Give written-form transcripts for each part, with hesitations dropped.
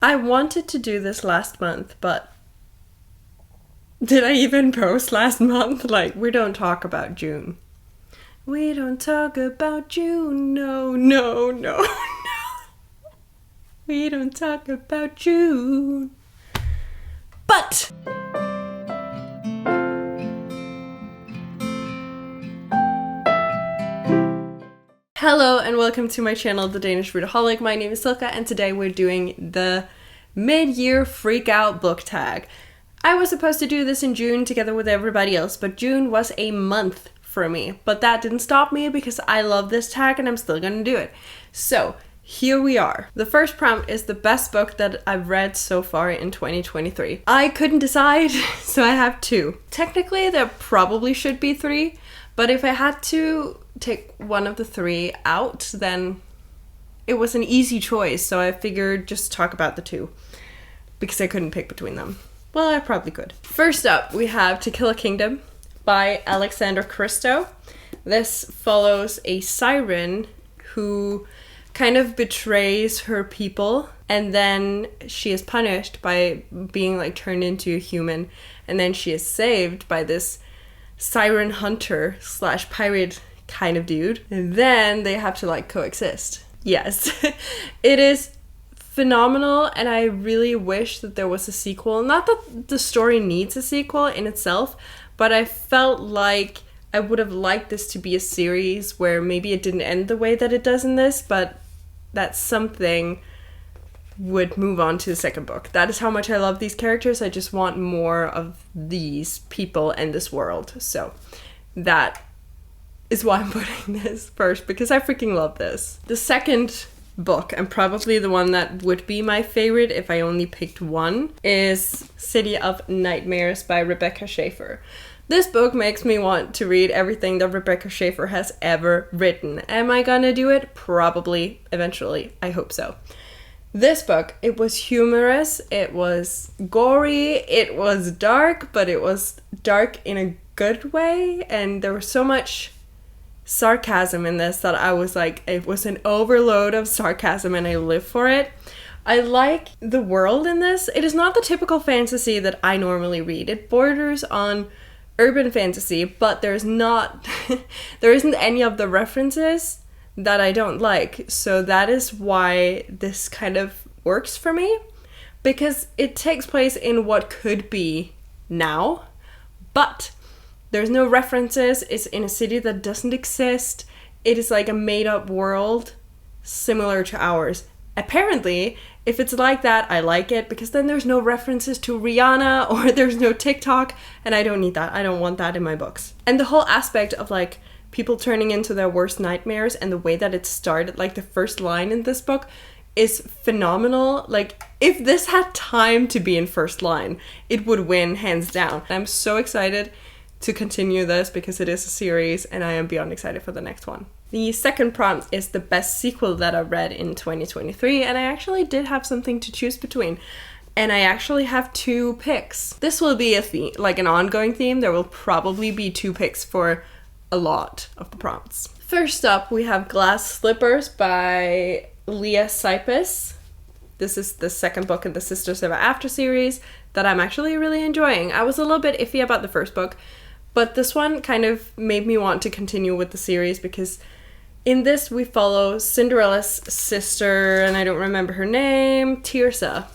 I wanted to do this last month, but did I even post last month? Like, we don't talk about June. We don't talk about June, no, no, no, no. We don't talk about June. But hello and welcome to my channel, The Danish Readaholic. My name is Silka and today we're doing the mid-year freak out book tag. I was supposed to do this in June together with everybody else, but June was a month for me. But that didn't stop me because I love this tag and I'm still gonna do it. So here we are. The first prompt is the best book that I've read so far in 2023. I couldn't decide, so I have two. Technically, there probably should be three, but if I had to take one of the three out, then it was an easy choice, so I figured just talk about the two because I couldn't pick between them. Well, I probably could. First up, we have To Kill a Kingdom by Alexander Christo. This follows a siren who kind of betrays her people, and then she is punished by being like turned into a human, and then she is saved by this siren hunter / pirate kind of dude, and then they have to like coexist. Yes. It is phenomenal, and I really wish that there was a sequel. Not that the story needs a sequel in itself, but I felt like I would have liked this to be a series where maybe it didn't end the way that it does in this, but that something would move on to the second book. That is how much I love these characters. I just want more of these people and this world. So that is why I'm putting this first, because I freaking love this. The second book, and probably the one that would be my favorite if I only picked one, is City of Nightmares by Rebecca Schaeffer. This book makes me want to read everything that Rebecca Schaeffer has ever written. Am I gonna do it? Probably, eventually. I hope so. This book, it was humorous, it was gory, it was dark, but it was dark in a good way, and there was so much sarcasm in this that I was like, it was an overload of sarcasm and I live for it. I like the world in this. It is not the typical fantasy that I normally read. It borders on urban fantasy, but there isn't any of the references that I don't like. So that is why this kind of works for me, because it takes place in what could be now, but there's no references. It's in a city that doesn't exist. It is like a made-up world similar to ours. Apparently, if it's like that, I like it, because then there's no references to Rihanna or there's no TikTok, and I don't need that. I don't want that in my books. And the whole aspect of like people turning into their worst nightmares and the way that it started, like the first line in this book is phenomenal. Like, if this had time to be in first line, it would win hands down. I'm so excited to continue this because it is a series and I am beyond excited for the next one. The second prompt is the best sequel that I read in 2023, and I actually did have something to choose between, and I actually have two picks. This will be a theme, like an ongoing theme. There will probably be two picks for a lot of the prompts. First up, we have Glass Slippers by Leah Sipis. This is the second book in the Sisters Ever After series that I'm actually really enjoying. I was a little bit iffy about the first book, but this one kind of made me want to continue with the series, because in this we follow Cinderella's sister, and I don't remember her name, Tirsa.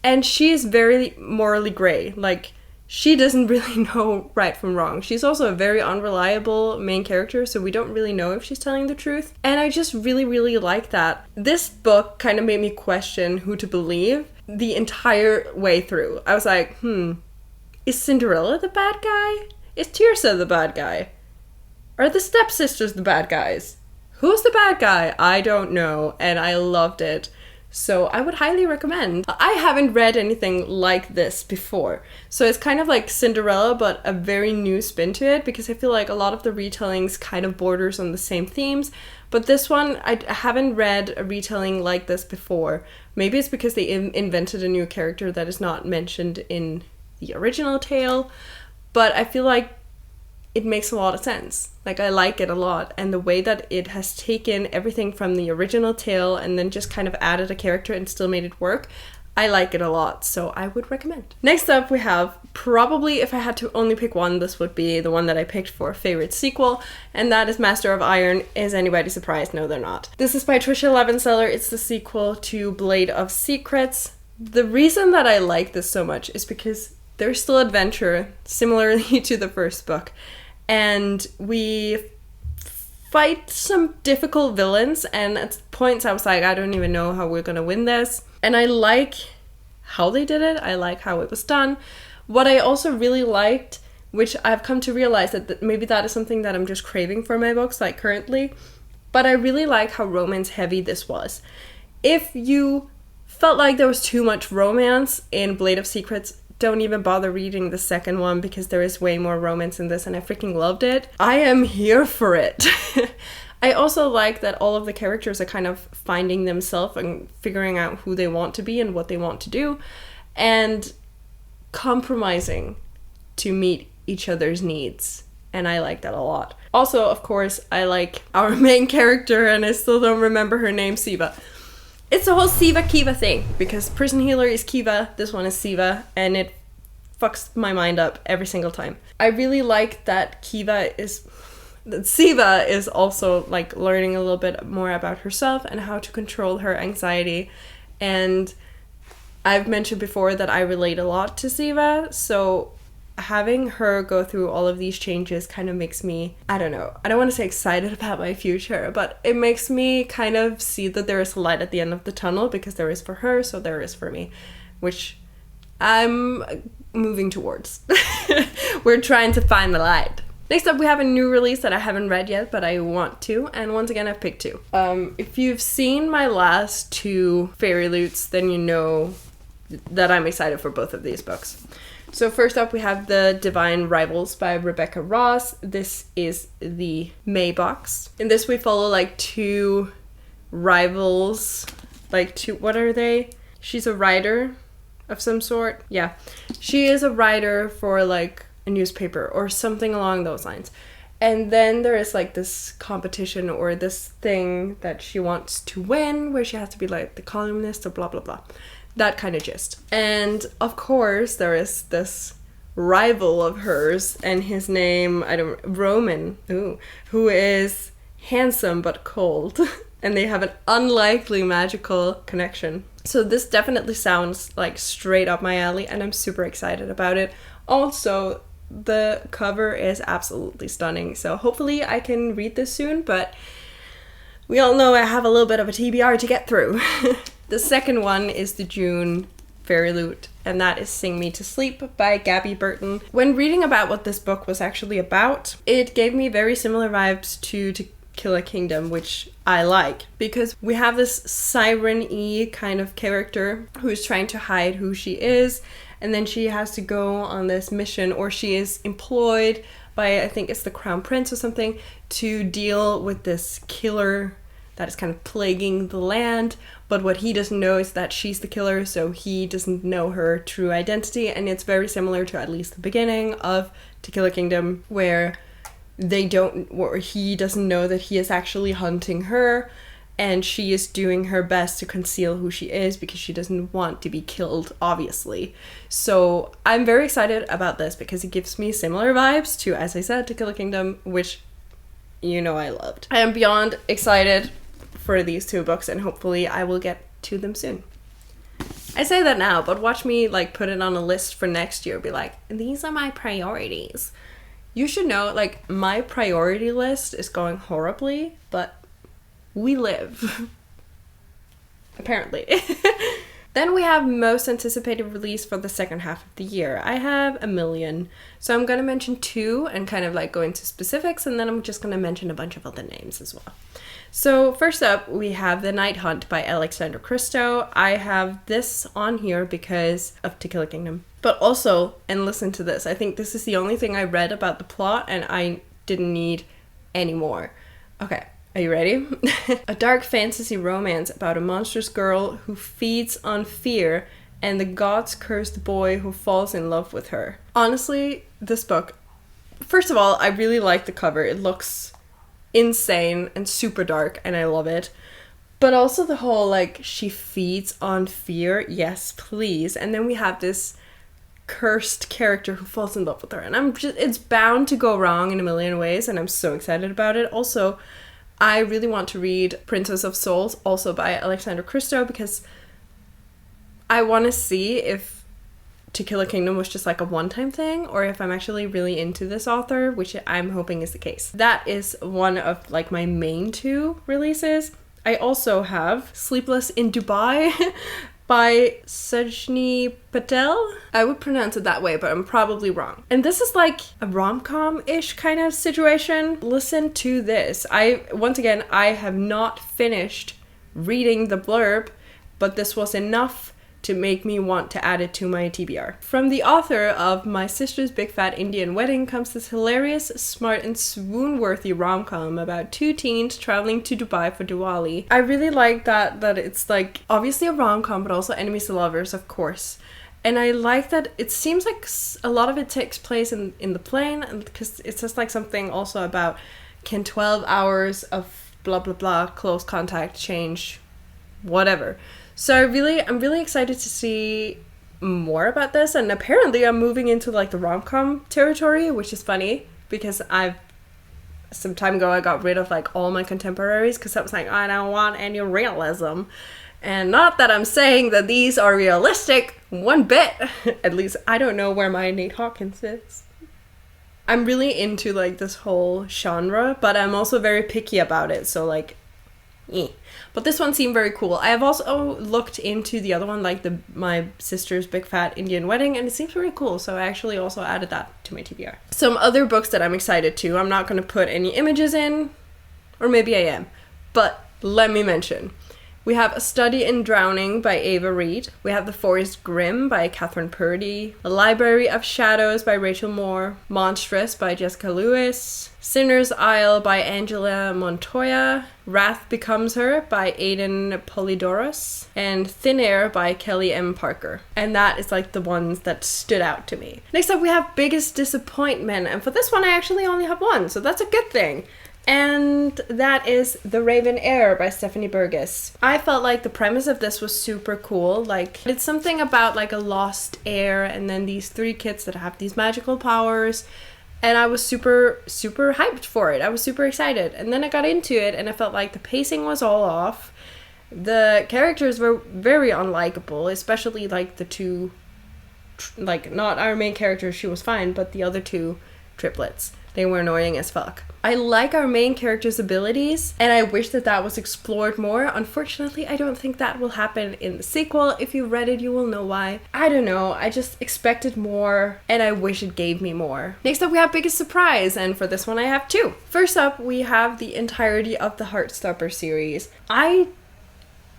And she is very morally gray. Like, she doesn't really know right from wrong. She's also a very unreliable main character, so we don't really know if she's telling the truth. And I just really, really like that. This book kind of made me question who to believe the entire way through. I was like, is Cinderella the bad guy? Is Tirsa the bad guy? Are the stepsisters the bad guys? Who's the bad guy? I don't know, and I loved it. So I would highly recommend. I haven't read anything like this before, so it's kind of like Cinderella, but a very new spin to it, because I feel like a lot of the retellings kind of borders on the same themes, but this one, I haven't read a retelling like this before. Maybe it's because they invented a new character that is not mentioned in the original tale, but I feel like it makes a lot of sense. Like, I like it a lot, and the way that it has taken everything from the original tale and then just kind of added a character and still made it work, I like it a lot, so I would recommend. Next up we have, probably if I had to only pick one, this would be the one that I picked for favorite sequel, and that is Master of Iron. Is anybody surprised? No, they're not. This is by Trisha Levenseller. It's the sequel to Blade of Secrets. The reason that I like this so much is because there's still adventure, similarly to the first book, and we fight some difficult villains, and at points I was like, I don't even know how we're gonna win this. And I like how they did it. I like how it was done. What I also really liked, which I've come to realize that maybe that is something that I'm just craving for my books, like currently, but I really like how romance heavy this was. If you felt like there was too much romance in Blade of Secrets, don't even bother reading the second one, because there is way more romance in this and I freaking loved it. I am here for it. I also like that all of the characters are kind of finding themselves and figuring out who they want to be and what they want to do, and compromising to meet each other's needs. And I like that a lot. Also, of course, I like our main character, and I still don't remember her name, Siva. It's the whole Siva-Kiva thing, because Prison Healer is Kiva, this one is Siva, and it fucks my mind up every single time. I really like that Siva is also like learning a little bit more about herself and how to control her anxiety. And I've mentioned before that I relate a lot to Siva, so having her go through all of these changes kind of makes me, I don't know, I don't want to say excited about my future, but it makes me kind of see that there is a light at the end of the tunnel, because there is for her, so there is for me, which I'm moving towards. We're trying to find the light. Next up we have a new release that I haven't read yet, but I want to, and once again I've picked two. If you've seen my last two Fairy Loots, then you know that I'm excited for both of these books. So first up we have The Divine Rivals by Rebecca Ross. This is the May box. In this we follow like two rivals, what are they? She's a writer of some sort. Yeah, she is a writer for like a newspaper or something along those lines. And then there is like this competition or this thing that she wants to win, where she has to be like the columnist or blah blah blah. That kind of gist. And of course there is this rival of hers, and his name, Roman, who is handsome but cold. And they have an unlikely magical connection. So this definitely sounds like straight up my alley, and I'm super excited about it. Also, the cover is absolutely stunning, so hopefully I can read this soon, but we all know I have a little bit of a TBR to get through. The second one is the June Fairy Loot, and that is Sing Me to Sleep by Gabby Burton. When reading about what this book was actually about, it gave me very similar vibes to Kill a Kingdom, which I like, because we have this siren-y kind of character who's trying to hide who she is, and then she has to go on this mission, or she is employed by, I think it's the Crown Prince or something, to deal with this killer that is kind of plaguing the land. But what he doesn't know is that she's the killer, so he doesn't know her true identity. And it's very similar to at least the beginning of To Kill a Kingdom, where he doesn't know that he is actually hunting her, and she is doing her best to conceal who she is because she doesn't want to be killed, obviously. So I'm very excited about this because it gives me similar vibes to, as I said, To Kill a Kingdom, which you know I loved. I am beyond excited for these two books, and hopefully I will get to them soon. I say that now, but watch me like put it on a list for next year, be like, these are my priorities. You should know, like, my priority list is going horribly, but we live. Apparently. Then we have most anticipated release for the second half of the year. I have a million, so I'm gonna mention two and kind of like go into specifics, and then I'm just gonna mention a bunch of other names as well. So first up, we have The Night Hunt by Alexander Christo. I have this on here because of To Kill a Kingdom. But also, and listen to this, I think this is the only thing I read about the plot, and I didn't need any more. Okay, are you ready? A dark fantasy romance about a monstrous girl who feeds on fear, and the gods curse the boy who falls in love with her. Honestly, this book first of all, I really like the cover. It looks insane and super dark, and I love it. But also the whole, like, she feeds on fear, yes, please. And then we have this cursed character who falls in love with her. And it's bound to go wrong in a million ways, and I'm so excited about it. Also, I really want to read Princess of Souls, also by Alexander Christo, because I want to see if To Kill a Kingdom was just like a one-time thing, or if I'm actually really into this author, which I'm hoping is the case. That is one of like my main 2 releases. I also have Sleepless in Dubai by Sajni Patel. I would pronounce it that way, but I'm probably wrong. And this is like a rom-com-ish kind of situation. Listen to this. Once again, I have not finished reading the blurb, but this was enough to make me want to add it to my TBR. From the author of My Sister's Big Fat Indian Wedding comes this hilarious, smart, and swoon-worthy rom-com about 2 teens traveling to Dubai for Diwali. I really like that it's like obviously a rom-com, but also enemies to lovers, of course. And I like that it seems like a lot of it takes place in the plane, because it's just like something also about, can 12 hours of blah blah blah close contact change whatever. So I'm really excited to see more about this, and apparently I'm moving into like the rom-com territory, which is funny because some time ago I got rid of like all my contemporaries because I was like, I don't want any realism. And not that I'm saying that these are realistic one bit. At least I don't know where my Nate Hawkins is. I'm really into like this whole genre, but I'm also very picky about it, so like But this one seemed very cool. I have also looked into the other one, like My Sister's Big Fat Indian Wedding, and it seems very cool, so I actually also added that to my TBR. Some other books that I'm excited to, I'm not going to put any images in, or maybe I am, but let me mention. We have A Study in Drowning by Ava Reid. We have The Forest Grimm by Catherine Purdy. A Library of Shadows by Rachel Moore. Monstrous by Jessica Lewis. Sinner's Isle by Angela Montoya. Wrath Becomes Her by Aidan Polydoros. And Thin Air by Kelly M. Parker. And that is like the ones that stood out to me. Next up we have Biggest Disappointment. And for this one I actually only have one, so that's a good thing. And that is The Raven Heir by Stephanie Burgess. I felt like the premise of this was super cool. Like, it's something about like a lost heir and then these 3 kids that have these magical powers. And I was super hyped for it. I was super excited. And then I got into it and I felt like the pacing was all off. The characters were very unlikable, especially like the 2, like not our main character, she was fine, but the other 2 triplets. They were annoying as fuck. I like our main character's abilities, and I wish that was explored more. Unfortunately, I don't think that will happen in the sequel. If you read it, you will know why. I don't know, I just expected more, and I wish it gave me more. Next up, we have Biggest Surprise, and for this one I have 2. First up, we have the entirety of the Heartstopper series. I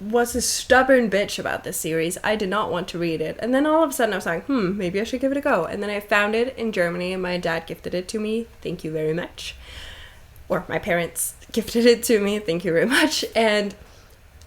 was a stubborn bitch about this series. I did not want to read it. And then all of a sudden I was like, maybe I should give it a go. And then I found it in Germany and my dad gifted it to me. Thank you very much. Or my parents gifted it to me. Thank you very much. And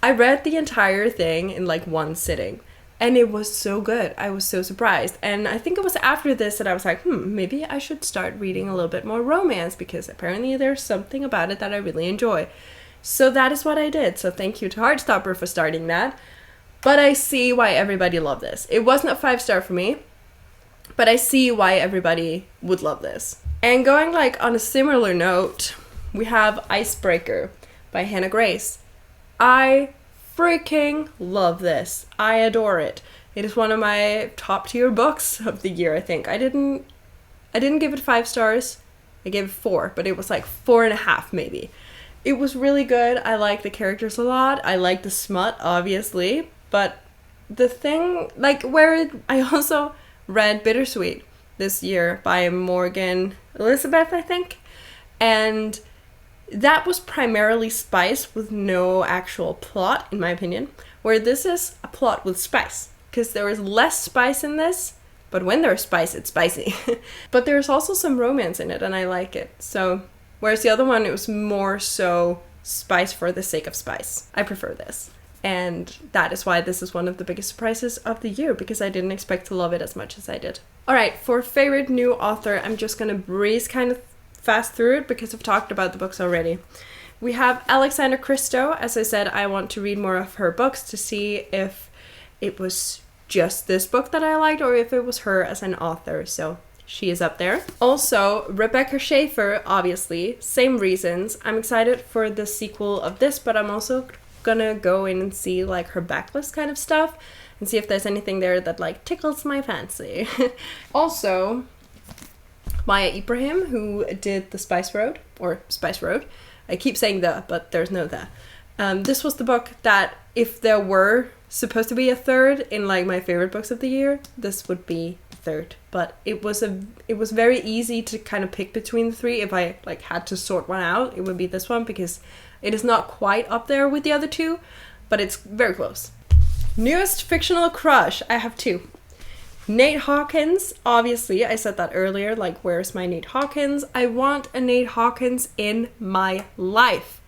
I read the entire thing in like one sitting. And it was so good. I was so surprised. And I think it was after this that I was like, maybe I should start reading a little bit more romance because apparently there's something about it that I really enjoy. So that is what I did. So thank you to Heartstopper for starting that. But I see why everybody loved this. It wasn't a 5-star for me, but I see why everybody would love this. And going like on a similar note, we have Icebreaker by Hannah Grace. I freaking love this. I adore it. It is one of my top tier books of the year, I think. I didn't give it 5 stars. I gave it 4, but it was like 4.5 maybe. It was really good. I like the characters a lot. I like the smut, obviously. But the thing, like, I also read Bittersweet this year by Morgan Elizabeth, I think. And that was primarily spice with no actual plot, in my opinion. Where this is a plot with spice. Because there is less spice in this. But when there's spice, it's spicy. But there's also some romance in it, and I like it. So... whereas the other one, it was more so spice for the sake of spice. I prefer this. And that is why this is one of the biggest surprises of the year, because I didn't expect to love it as much as I did. Alright, for favorite new author, I'm just gonna breeze kind of fast through it because I've talked about the books already. We have Alexandra Christo. As I said, I want to read more of her books to see if it was just this book that I liked or if it was her as an author, so she is up there. Also, Rebecca Schaeffer, obviously, same reasons. I'm excited for the sequel of this, but I'm also gonna go in and see like her backlist kind of stuff and see if there's anything there that like tickles my fancy. Also, Maya Ibrahim, who did The Spice Road, or Spice Road. I keep saying the, but there's no the. This was the book that if there were supposed to be a third in like my favorite books of the year, this would be third. But it was very easy to kind of pick between the three. If I like had to sort one out, it would be this one because it is not quite up there with the other two, but it's very close. Newest fictional crush, I have two. Nate Hawkins, obviously, I said that earlier, like where's my Nate Hawkins? I want a Nate Hawkins in my life.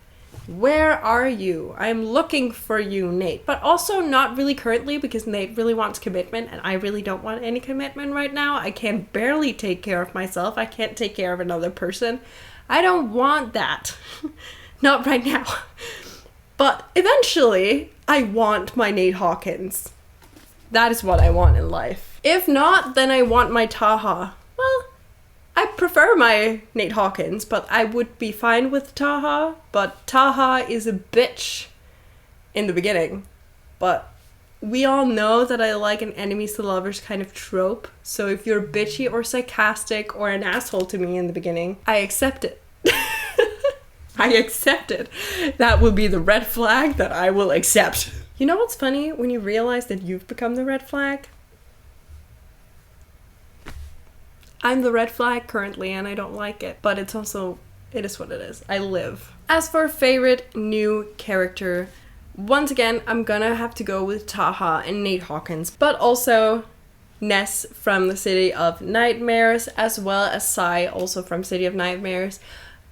Where are you? I'm looking for you, Nate. But also not really currently because Nate really wants commitment and I really don't want any commitment right now. I can barely take care of myself. I can't take care of another person. I don't want that. Not right now. But eventually, I want my Nate Hawkins. That is what I want in life. If not, then I want my Taha. Well, I prefer my Nate Hawkins, but I would be fine with Taha. But Taha is a bitch in the beginning. But we all know that I like an enemies to lovers kind of trope. So if you're bitchy or sarcastic or an asshole to me in the beginning, I accept it. I accept it. That will be the red flag that I will accept. You know what's funny? When you realize that you've become the red flag? I'm the red flag currently and I don't like it, but it's also, it is what it is. I live. As for favorite new character, once again, I'm gonna have to go with Taha and Nate Hawkins, but also Ness from the City of Nightmares, as well as Sai, also from City of Nightmares.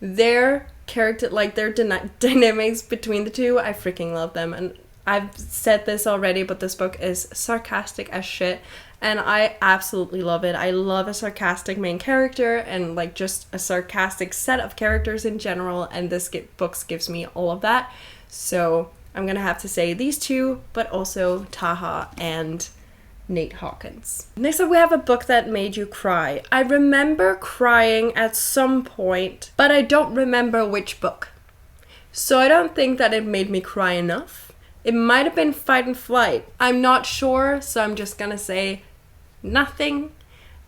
Their character, like their dynamics between the two, I freaking love them. And I've said this already, but this book is sarcastic as shit. And I absolutely love it. I love a sarcastic main character and like just a sarcastic set of characters in general. And this book gives me all of that. So I'm gonna have to say these two, but also Taha and Nate Hawkins. Next up we have a book that made you cry. I remember crying at some point, but I don't remember which book. So I don't think that it made me cry enough. It might have been Fight and Flight. I'm not sure, so I'm just gonna say nothing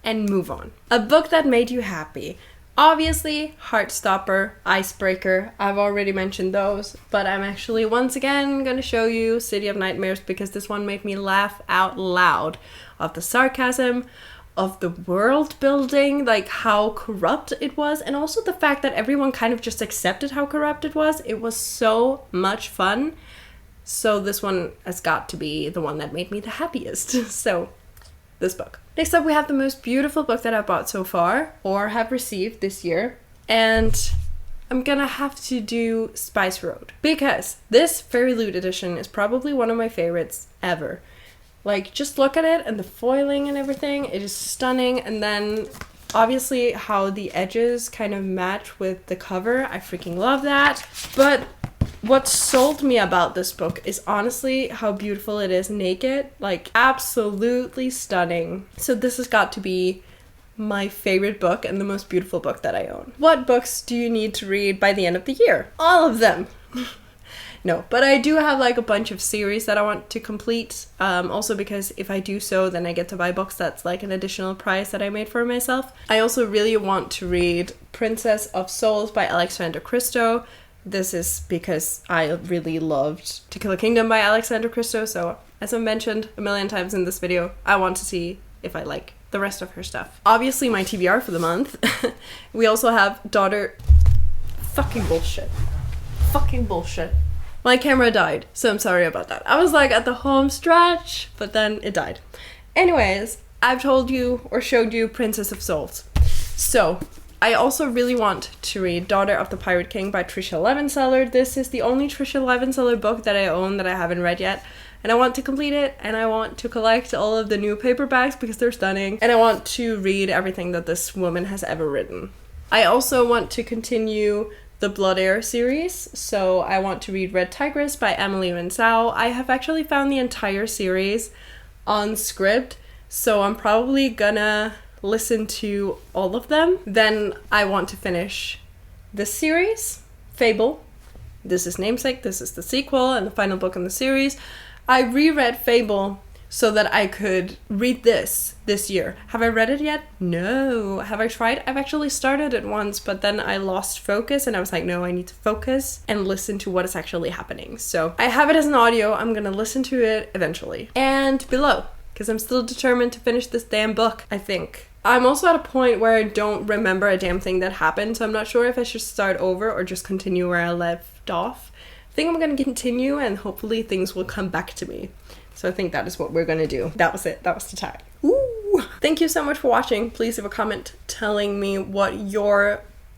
and move on. A book that made you happy. Obviously, Heartstopper, Icebreaker, I've already mentioned those, but I'm actually once again gonna show you City of Nightmares because this one made me laugh out loud of the sarcasm, of the world building, like how corrupt it was, and also the fact that everyone kind of just accepted how corrupt it was. It was so much fun. So this one has got to be the one that made me the happiest. So this book. Next up we have the most beautiful book that I've bought so far or have received this year, and I'm gonna have to do Spice Road because this Fairy Loot edition is probably one of my favorites ever. Like, just look at it and the foiling and everything, it is stunning. And then obviously how the edges kind of match with the cover, I freaking love that. But what sold me about this book is honestly how beautiful it is naked. Like, absolutely stunning. So this has got to be my favorite book and the most beautiful book that I own. What books do you need to read by the end of the year? All of them. No, but I do have like a bunch of series that I want to complete. Also because if I do so, then I get to buy books that's like an additional prize that I made for myself. I also really want to read Princess of Souls by Alexandra Christo. This is because I really loved To Kill a Kingdom by Alexandra Christo, so as I mentioned a million times in this video, I want to see if I like the rest of her stuff. Obviously my TBR for the month. We also have Daughter... Fucking bullshit. Fucking bullshit. My camera died, so I'm sorry about that. I was like at the home stretch, but then it died. Anyways, I've told you or showed you Princess of Souls. So, I also really want to read Daughter of the Pirate King by Trisha Levenseller. This is the only Trisha Levenseller book that I own that I haven't read yet. And I want to complete it, and I want to collect all of the new paperbacks because they're stunning. And I want to read everything that this woman has ever written. I also want to continue the Blood Heir series, so I want to read Red Tigress by Emily Winsau. I have actually found the entire series on Scribd, so I'm probably gonna listen to all of them. Then I want to finish this series, Fable. This is Namesake, this is the sequel and the final book in the series. I reread Fable so that I could read this year. Have I read it yet? No. Have I tried? I've actually started it once, but then I lost focus and I was like, no, I need to focus and listen to what is actually happening. So I have it as an audio. I'm gonna listen to it eventually. And below, because I'm still determined to finish this damn book, I think. I'm also at a point where I don't remember a damn thing that happened, so I'm not sure if I should start over or just continue where I left off. I think I'm gonna continue and hopefully things will come back to me. So I think that is what we're gonna do. That was it. That was the tag. Ooh! Thank you so much for watching. Please leave a comment telling me what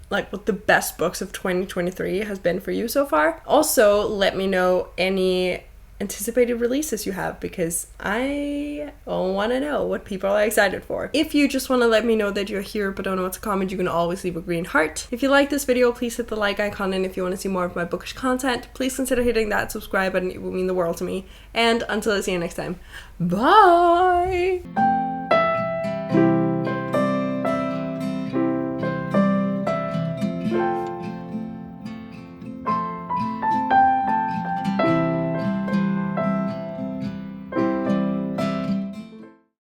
what the best books of 2023 has been for you so far. Also, let me know any anticipated releases you have, because I want to know what people are excited for. If you just want to let me know that you're here but don't know what to comment, you can always leave a green heart. If you like this video, please hit the like icon, and if you want to see more of my bookish content, please consider hitting that subscribe button. It will mean the world to me. And until I see you next time, bye!